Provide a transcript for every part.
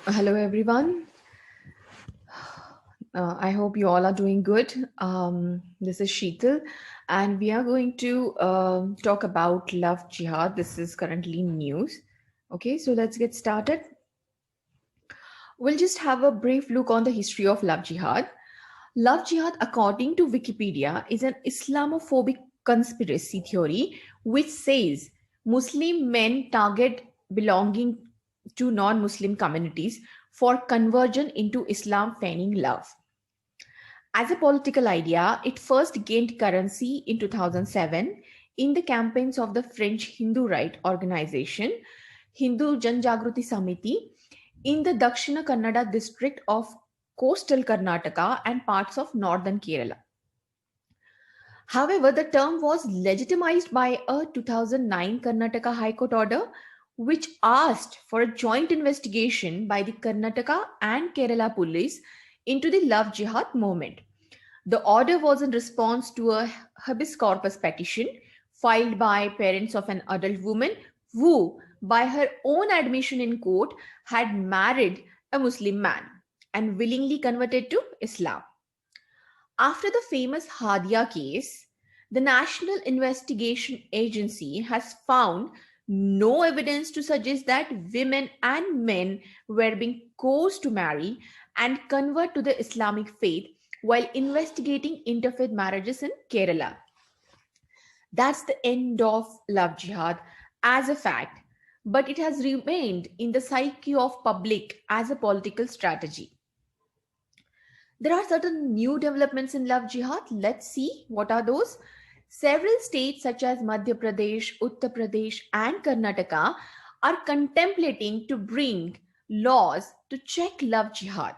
Hello, everyone. I hope you all are doing good. This is Sheetal, and we are going to talk about love jihad. This is currently news. Okay, so let's get started. We'll just have a brief look on the history of love jihad. Love jihad, according to Wikipedia, is an Islamophobic conspiracy theory which says Muslim men target belonging to non Muslim communities for conversion into Islam, feigning love. As a political idea, it first gained currency in 2007 in the campaigns of the French Hindu right organization, Hindu Janjagruti Samiti, in the Dakshina Kannada district of coastal Karnataka and parts of northern Kerala. However, the term was legitimized by a 2009 Karnataka High Court order, which asked for a joint investigation by the Karnataka and Kerala police into the Love Jihad movement. The order was in response to a habeas corpus petition filed by parents of an adult woman who, by her own admission in court, had married a Muslim man and willingly converted to Islam. After the famous Hadia case, the National Investigation Agency has found no evidence to suggest that women and men were being coerced to marry and convert to the Islamic faith while investigating interfaith marriages in Kerala. That's the end of love jihad as a fact, but it has remained in the psyche of public as a political strategy. There are certain new developments in love jihad. Let's see what are those. Several states such as Madhya Pradesh, Uttar Pradesh, and Karnataka are contemplating to bring laws to check love jihad.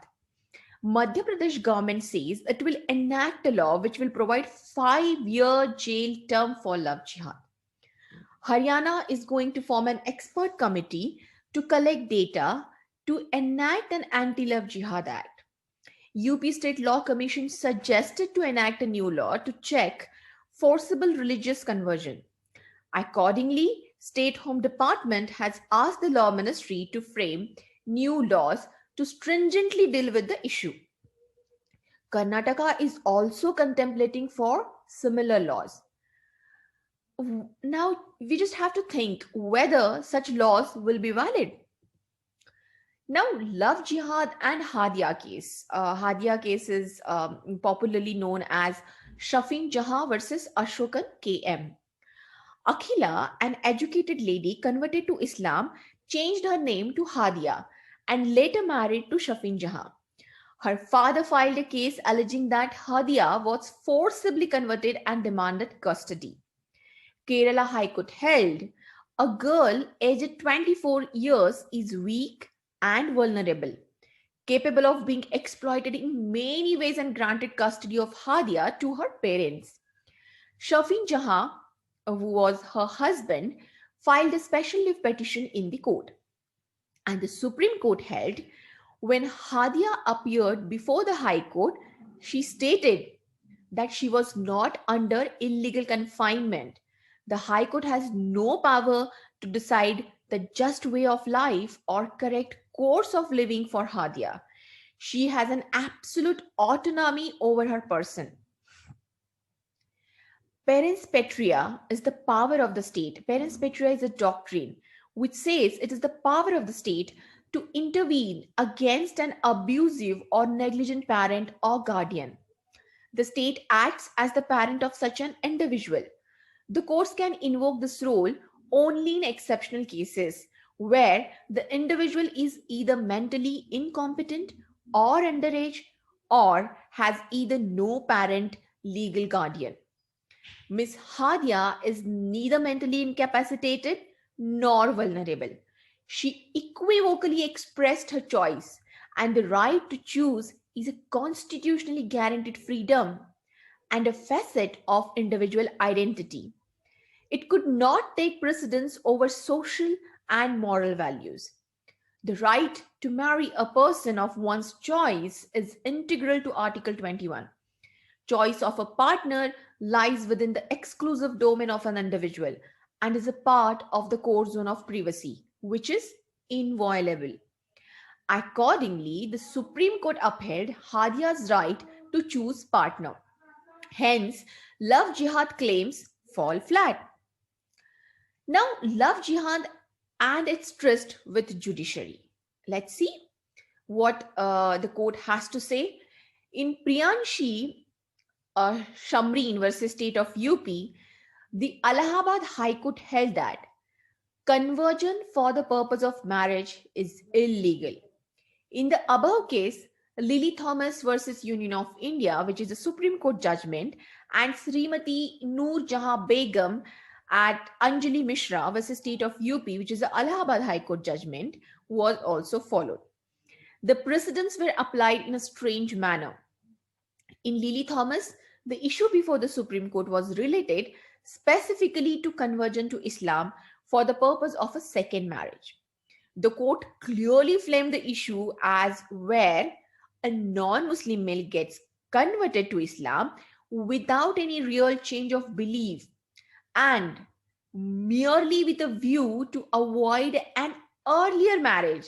Madhya Pradesh government says it will enact a law which will provide 5-year jail term for love jihad. Haryana is going to form an expert committee to collect data to enact an anti-love jihad act. UP State Law Commission suggested to enact a new law to check forcible religious conversion. Accordingly, State Home Department has asked the Law Ministry to frame new laws to stringently deal with the issue. Karnataka is also contemplating for similar laws. Now, we just have to think whether such laws will be valid. Now, love jihad and Hadia case. Hadia case is popularly known as Shafin Jahan versus Ashokan KM. Akhila, an educated lady converted to Islam, changed her name to Hadia and later married to Shafin Jahan. Her father filed a case alleging that Hadia was forcibly converted and demanded custody. Kerala High Court held a girl aged 24 years is weak and vulnerable, capable of being exploited in many ways and granted custody of Hadia to her parents. Shafin Jahan, who was her husband, filed a special leave petition in the court. And the Supreme Court held when Hadia appeared before the High Court, she stated that she was not under illegal confinement. The High Court has no power to decide the just way of life or correct course of living for Hadia. She has an absolute autonomy over her person. Parens patria is the power of the state. Parens patria is a doctrine which says it is the power of the state to intervene against an abusive or negligent parent or guardian. The state acts as the parent of such an individual. The courts can invoke this role only in exceptional cases where the individual is either mentally incompetent or underage or has either no parent legal guardian. Miss Hadia is neither mentally incapacitated nor vulnerable. She equivocally expressed her choice, and the right to choose is a constitutionally guaranteed freedom and a facet of individual identity. It could not take precedence over social and moral values. The right to marry a person of one's choice is integral to Article 21. Choice of a partner lies within the exclusive domain of an individual and is a part of the core zone of privacy, which is inviolable. Accordingly, the Supreme Court upheld Hadia's right to choose partner. Hence, love jihad claims fall flat. Now, love jihad and its tryst with judiciary. Let's see what the court has to say. In Priyanshi Shamreen versus State of UP, the Allahabad High Court held that conversion for the purpose of marriage is illegal. In the above case, Lily Thomas versus Union of India, which is a Supreme Court judgment, and Srimati Noor Jahan Begum at Anjali Mishra versus State of UP, which is the Allahabad High Court judgment, was also followed. The precedents were applied in a strange manner. In Lily Thomas, the issue before the Supreme Court was related specifically to conversion to Islam for the purpose of a second marriage. The court clearly framed the issue as where a non-Muslim male gets converted to Islam without any real change of belief and merely with a view to avoid an earlier marriage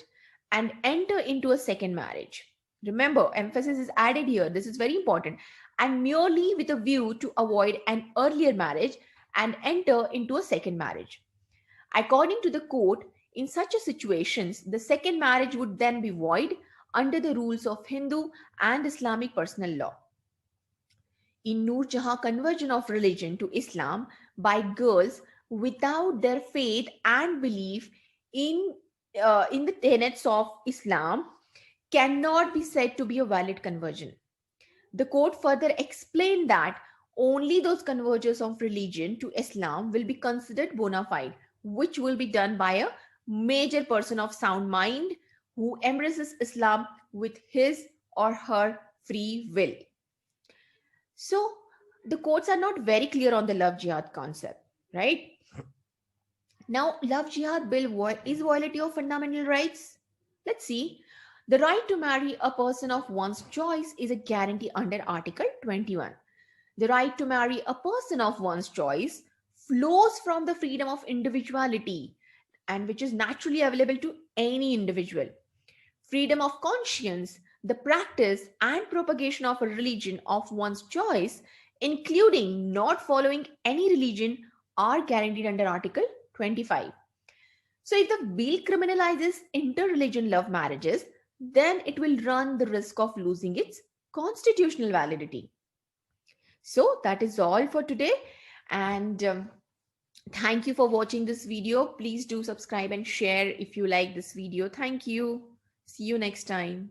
and enter into a second marriage. Remember, emphasis is added here. This is very important. And merely with a view to avoid an earlier marriage and enter into a second marriage. According to the court, in such a situations, the second marriage would then be void under the rules of Hindu and Islamic personal law. In Noor Jahan conversion of religion to Islam by girls without their faith and belief in the tenets of Islam cannot be said to be a valid conversion. The court further explained that only those conversions of religion to Islam will be considered bona fide, which will be done by a major person of sound mind who embraces Islam with his or her free will. So, the courts are not very clear on the love jihad concept, right? Now, love jihad bill is violating of fundamental rights. Let's see. The right to marry a person of one's choice is a guarantee under Article 21. The right to marry a person of one's choice flows from the freedom of individuality and which is naturally available to any individual. Freedom of conscience, the practice and propagation of a religion of one's choice, including not following any religion, are guaranteed under Article 25. So, if the bill criminalizes inter-religion love marriages, then it will run the risk of losing its constitutional validity. So, that is all for today. And thank you for watching this video. Please do subscribe and share if you like this video. Thank you. See you next time.